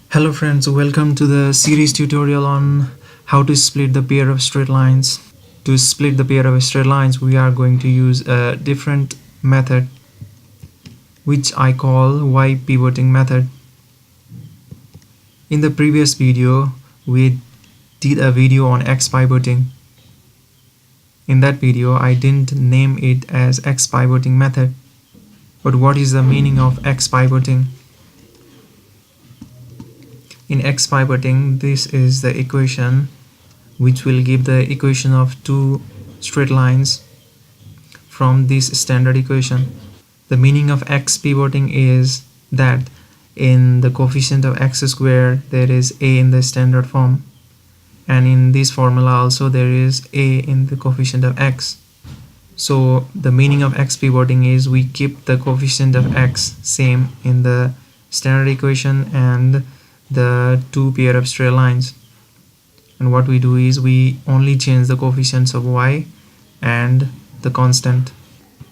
Hello friends, welcome to the series tutorial on how to split the pair of straight lines. To split the pair of straight lines, we are going to use a different method which I call Y pivoting method. In the previous video, we did a video on X pivoting. In that video, I didn't name it as X pivoting method. But what is the meaning of X pivoting? In X pivoting, this is the equation which will give the equation of two straight lines from this standard equation. The meaning of X pivoting is that in the coefficient of x squared there is a in the standard form, and in this formula also there is a in the coefficient of x. So the meaning of X pivoting is we keep the coefficient of x same in the standard equation and the two pair of straight lines, and what we do is we only change the coefficients of y and the constant.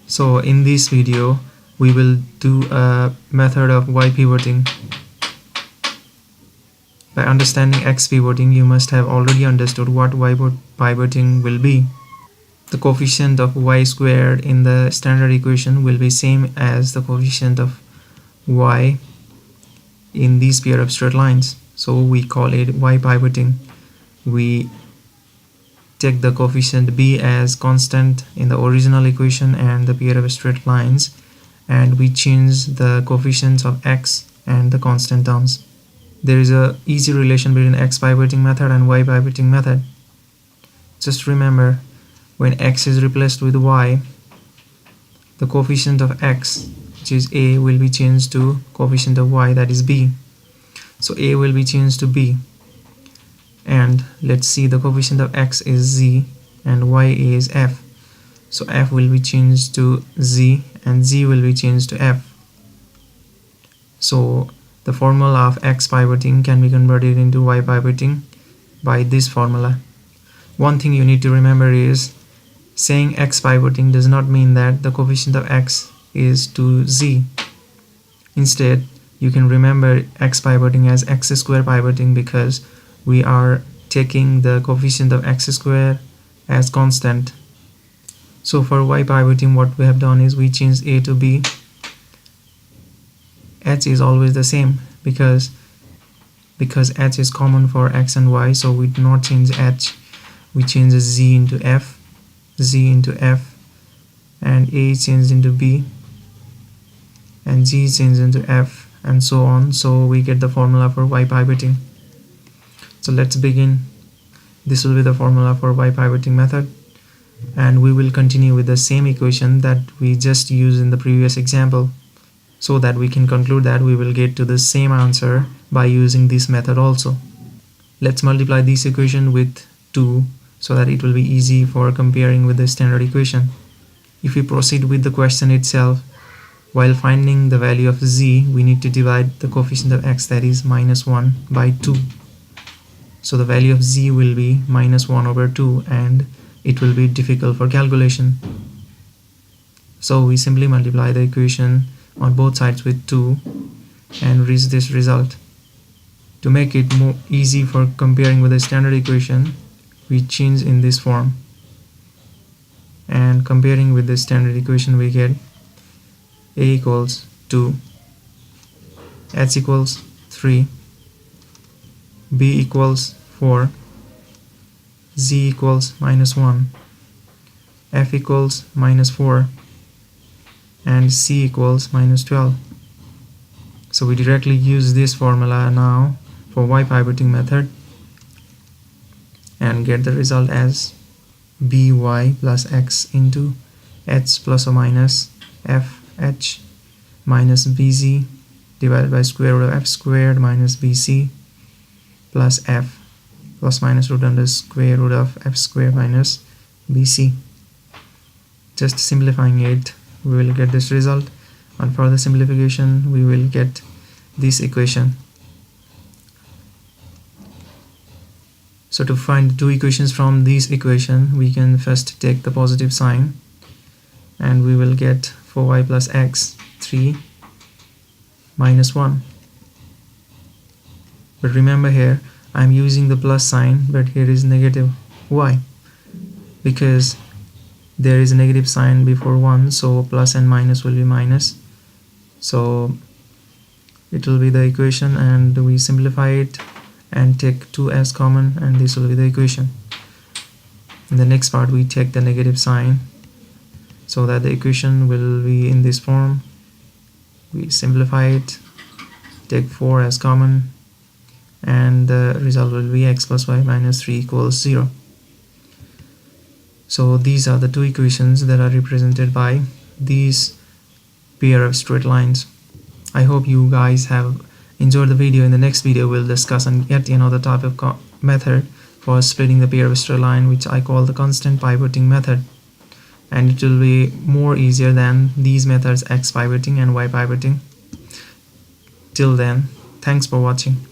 So in this video we will do a method of Y pivoting. By understanding X pivoting, you must have already understood what Y pivoting will be. The coefficient of y squared in the standard equation will be same as the coefficient of y in these pair of straight lines, so we call it Y pivoting. We take the coefficient b as constant in the original equation and the pair of straight lines, and we change the coefficients of x and the constant terms. There is a easy relation between X pivoting method and Y pivoting method. Just remember, when x is replaced with y, the coefficient of x, which is a, will be changed to coefficient of y, that is b. So a will be changed to b, and let's see, the coefficient of x is z and y is f. So f will be changed to z and z will be changed to f. So the formula of X pivoting can be converted into Y pivoting by this formula. One thing you need to remember is saying X pivoting does not mean that the coefficient of x is to z. Instead, you can remember X pivoting as x square pivoting because we are taking the coefficient of x square as constant. So for Y pivoting, what we have done is we changed a to b. H is always the same because h is common for x and y, so we do not change h. We change z into f, and a changed into b, and g changed into f, and so on. So we get the formula for Y pivoting. So let's begin. This will be the formula for Y pivoting method, and we will continue with the same equation that we just used in the previous example, so that we can conclude that we will get to the same answer by using this method also. Let's multiply this equation with 2 so that it will be easy for comparing with the standard equation. If we proceed with the question itself, while finding the value of z, we need to divide the coefficient of x, that is -1, by 2. So the value of z will be -1/2, and it will be difficult for calculation. So we simply multiply the equation on both sides with 2 and reach this result. To make it more easy for comparing with the standard equation, we change in this form, and comparing with the standard equation we get a equals 2, h equals 3, b equals 4, z equals -1, f equals -4, and c equals -12. So we directly use this formula now for Y pivoting method and get the result as by plus x into h plus or minus fh minus bz divided by square root of f squared minus bc plus f plus minus root under square root of f squared minus bc. Just simplifying it, we will get this result, and for the simplification we will get this equation. So to find two equations from this equation, we can first take the positive sign, and we will get 4y plus x 3 minus 1. But remember here I'm using the plus sign, but here is negative. Why? Because there is a negative sign before 1, so plus and minus will be minus. So it will be the equation, and we simplify it and take 2 as common, and this will be the equation. In the next part we take the negative sign so that the equation will be in this form. We simplify it, take 4 as common, and the result will be x plus y minus 3 equals 0. So these are the two equations that are represented by these pair of straight lines. I hope you guys have enjoyed the video. In the next video we'll discuss and yet another type of method for splitting the pair of straight line, which I call the constant pivoting method, and it will be more easier than these methods, x pivoting and y pivoting. Till then, thanks for watching.